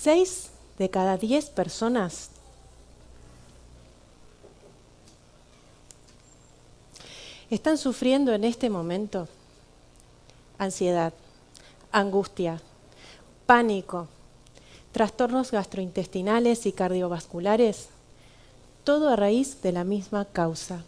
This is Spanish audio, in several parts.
6 de cada 10 personas están sufriendo en este momento ansiedad, angustia, pánico, trastornos gastrointestinales y cardiovasculares, todo a raíz de la misma causa.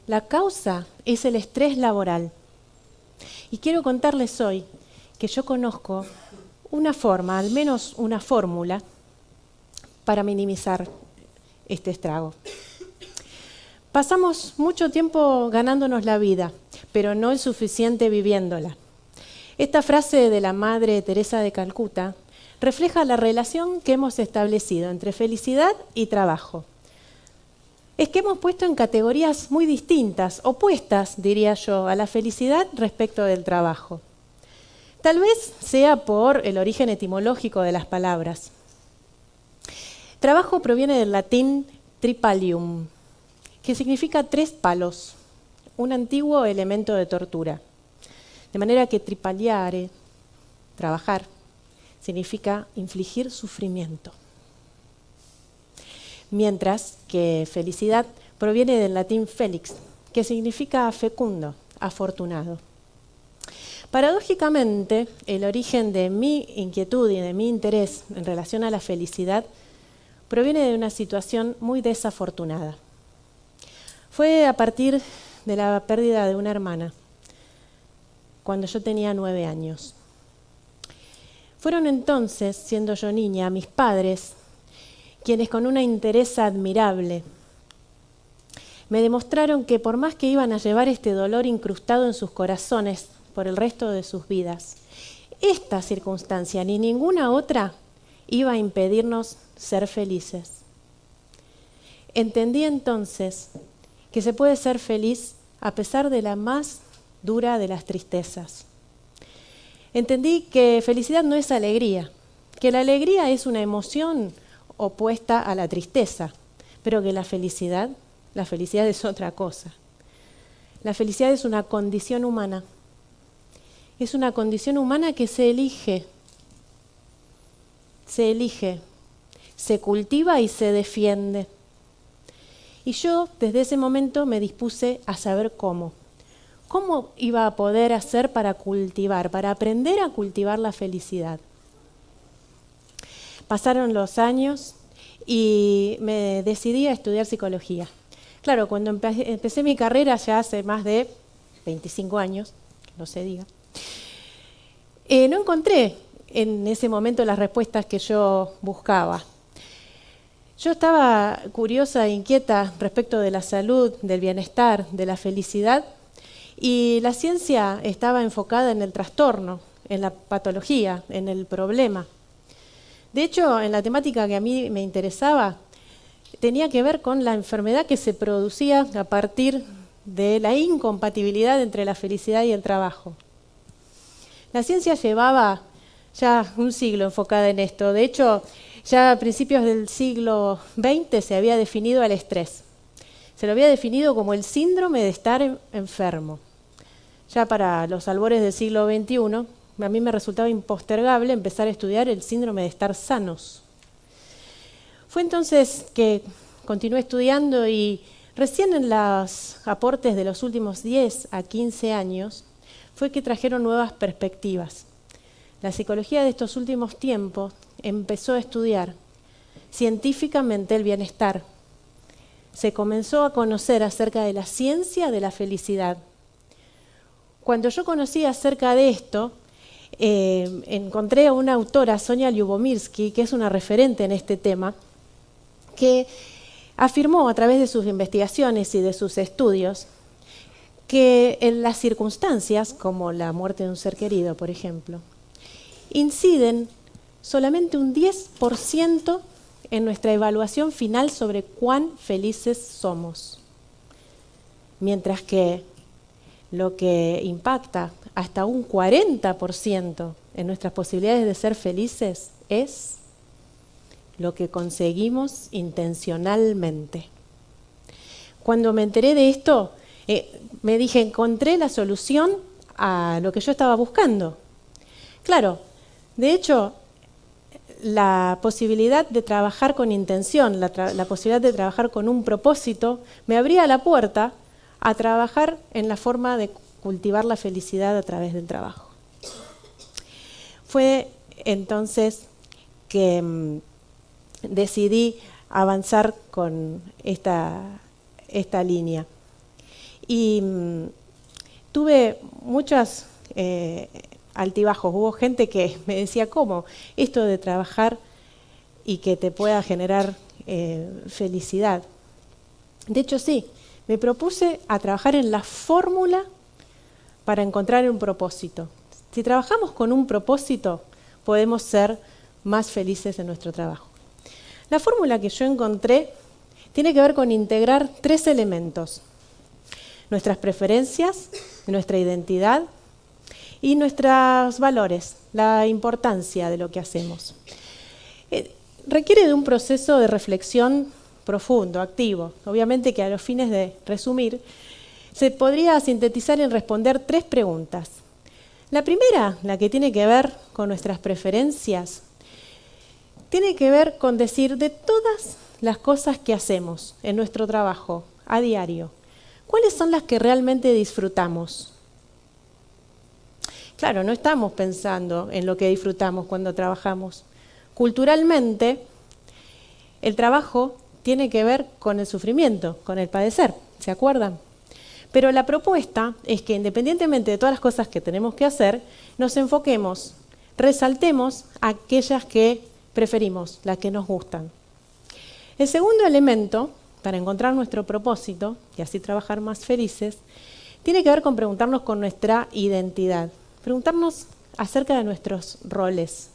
La causa es el estrés laboral. Y quiero contarles hoy que yo conozco una forma, al menos una fórmula, para minimizar este estrago. Pasamos mucho tiempo ganándonos la vida, pero no es suficiente viviéndola. Esta frase de la Madre Teresa de Calcuta refleja la relación que hemos establecido entre felicidad y trabajo. Es que hemos puesto en categorías muy distintas, opuestas, diría yo, a la felicidad respecto del trabajo. Tal vez sea por el origen etimológico de las palabras. Trabajo proviene del latín tripalium, que significa 3 palos, un antiguo elemento de tortura. De manera que tripaliare, trabajar, significa infligir sufrimiento. Mientras que felicidad proviene del latín felix, que significa fecundo, afortunado. Paradójicamente, el origen de mi inquietud y de mi interés en relación a la felicidad proviene de una situación muy desafortunada. Fue a partir de la pérdida de una hermana, cuando yo tenía 9 años. Fueron entonces, siendo yo niña, mis padres quienes con una interés admirable me demostraron que por más que iban a llevar este dolor incrustado en sus corazones por el resto de sus vidas, esta circunstancia ni ninguna otra iba a impedirnos ser felices. Entendí entonces que se puede ser feliz a pesar de la más dura de las tristezas. Entendí que felicidad no es alegría, que la alegría es una emoción opuesta a la tristeza, pero que la felicidad es otra cosa. La felicidad es una condición humana. Es una condición humana que se elige, se cultiva y se defiende. Y yo desde ese momento me dispuse a saber cómo. ¿Cómo iba a poder hacer para aprender a cultivar la felicidad? Pasaron los años y me decidí a estudiar psicología. Claro, cuando empecé mi carrera ya hace más de 25 años, no se diga, no encontré en ese momento las respuestas que yo buscaba. Yo estaba curiosa e inquieta respecto de la salud, del bienestar, de la felicidad, y la ciencia estaba enfocada en el trastorno, en la patología, en el problema. De hecho, en la temática que a mí me interesaba, tenía que ver con la enfermedad que se producía a partir de la incompatibilidad entre la felicidad y el trabajo. La ciencia llevaba ya un siglo enfocada en esto. De hecho, ya a principios del siglo XX se había definido al estrés. Se lo había definido como el síndrome de estar enfermo. Ya para los albores del siglo XXI, a mí me resultaba impostergable empezar a estudiar el síndrome de estar sanos. Fue entonces que continué estudiando y recién en los aportes de los últimos 10 a 15 años fue que trajeron nuevas perspectivas. La psicología de estos últimos tiempos empezó a estudiar científicamente el bienestar. Se comenzó a conocer acerca de la ciencia de la felicidad. Cuando yo conocí acerca de esto, encontré a una autora, Sonia Lyubomirsky, que es una referente en este tema, que afirmó a través de sus investigaciones y de sus estudios que en las circunstancias, como la muerte de un ser querido, por ejemplo, inciden solamente un 10% en nuestra evaluación final sobre cuán felices somos, mientras que lo que impacta hasta un 40% en nuestras posibilidades de ser felices es lo que conseguimos intencionalmente. Cuando me enteré de esto, me dije, encontré la solución a lo que yo estaba buscando. Claro, de hecho, la posibilidad de trabajar con intención, la posibilidad de trabajar con un propósito, me abría la puerta a trabajar en la forma de cultivar la felicidad a través del trabajo. Fue entonces que decidí avanzar con esta línea. Y tuve muchos altibajos. Hubo gente que me decía, ¿cómo? Esto de trabajar y que te pueda generar felicidad. De hecho, sí, me propuse a trabajar en la fórmula para encontrar un propósito. Si trabajamos con un propósito, podemos ser más felices en nuestro trabajo. La fórmula que yo encontré tiene que ver con integrar 3 elementos: nuestras preferencias, nuestra identidad y nuestros valores, la importancia de lo que hacemos. Requiere de un proceso de reflexión profundo, activo. Obviamente que a los fines de resumir, se podría sintetizar en responder 3 preguntas. La primera, la que tiene que ver con nuestras preferencias, tiene que ver con decir de todas las cosas que hacemos en nuestro trabajo a diario, ¿cuáles son las que realmente disfrutamos? Claro, no estamos pensando en lo que disfrutamos cuando trabajamos. Culturalmente, el trabajo tiene que ver con el sufrimiento, con el padecer, ¿se acuerdan? Pero la propuesta es que independientemente de todas las cosas que tenemos que hacer, nos enfoquemos, resaltemos aquellas que preferimos, las que nos gustan. El segundo elemento, para encontrar nuestro propósito y así trabajar más felices, tiene que ver con preguntarnos con nuestra identidad. Preguntarnos acerca de nuestros roles,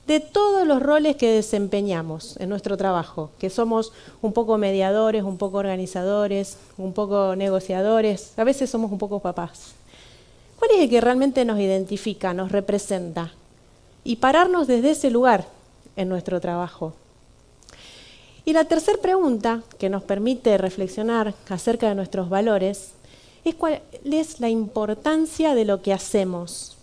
de todos los roles que desempeñamos en nuestro trabajo, que somos un poco mediadores, un poco organizadores, un poco negociadores, a veces somos un poco papás. ¿Cuál es el que realmente nos identifica, nos representa? Y pararnos desde ese lugar en nuestro trabajo. Y la tercera pregunta que nos permite reflexionar acerca de nuestros valores es cuál es la importancia de lo que hacemos.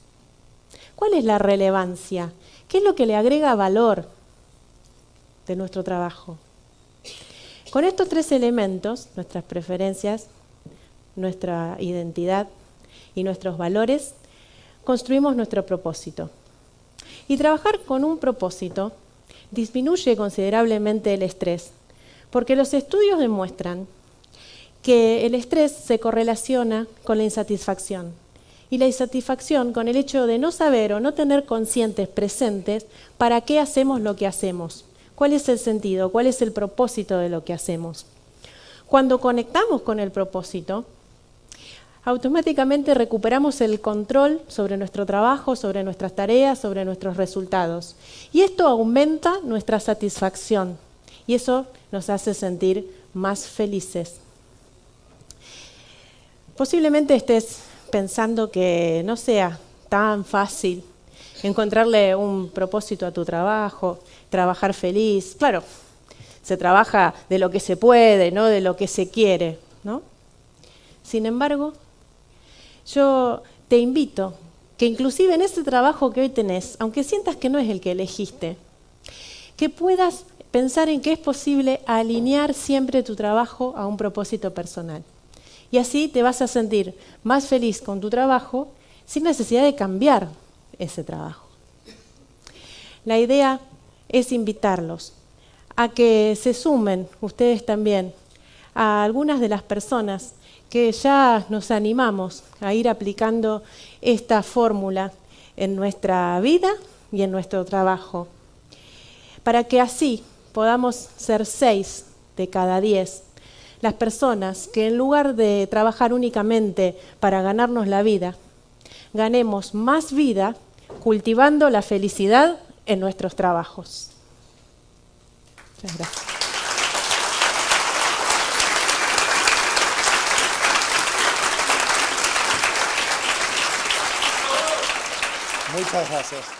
¿Cuál es la relevancia? ¿Qué es lo que le agrega valor de nuestro trabajo? Con estos 3 elementos, nuestras preferencias, nuestra identidad y nuestros valores, construimos nuestro propósito. Y trabajar con un propósito disminuye considerablemente el estrés, porque los estudios demuestran que el estrés se correlaciona con la insatisfacción. Y la insatisfacción con el hecho de no saber o no tener conscientes, presentes, para qué hacemos lo que hacemos. ¿Cuál es el sentido? ¿Cuál es el propósito de lo que hacemos? Cuando conectamos con el propósito, automáticamente recuperamos el control sobre nuestro trabajo, sobre nuestras tareas, sobre nuestros resultados. Y esto aumenta nuestra satisfacción y eso nos hace sentir más felices. Posiblemente estés pensando que no sea tan fácil encontrarle un propósito a tu trabajo, trabajar feliz. Claro, se trabaja de lo que se puede, no de lo que se quiere, ¿no? Sin embargo, yo te invito que inclusive en ese trabajo que hoy tenés, aunque sientas que no es el que elegiste, que puedas pensar en que es posible alinear siempre tu trabajo a un propósito personal. Y así te vas a sentir más feliz con tu trabajo sin necesidad de cambiar ese trabajo. La idea es invitarlos a que se sumen ustedes también a algunas de las personas que ya nos animamos a ir aplicando esta fórmula en nuestra vida y en nuestro trabajo, para que así podamos ser 6 de cada 10 las personas que en lugar de trabajar únicamente para ganarnos la vida, ganemos más vida cultivando la felicidad en nuestros trabajos. Muchas gracias. Muchas gracias.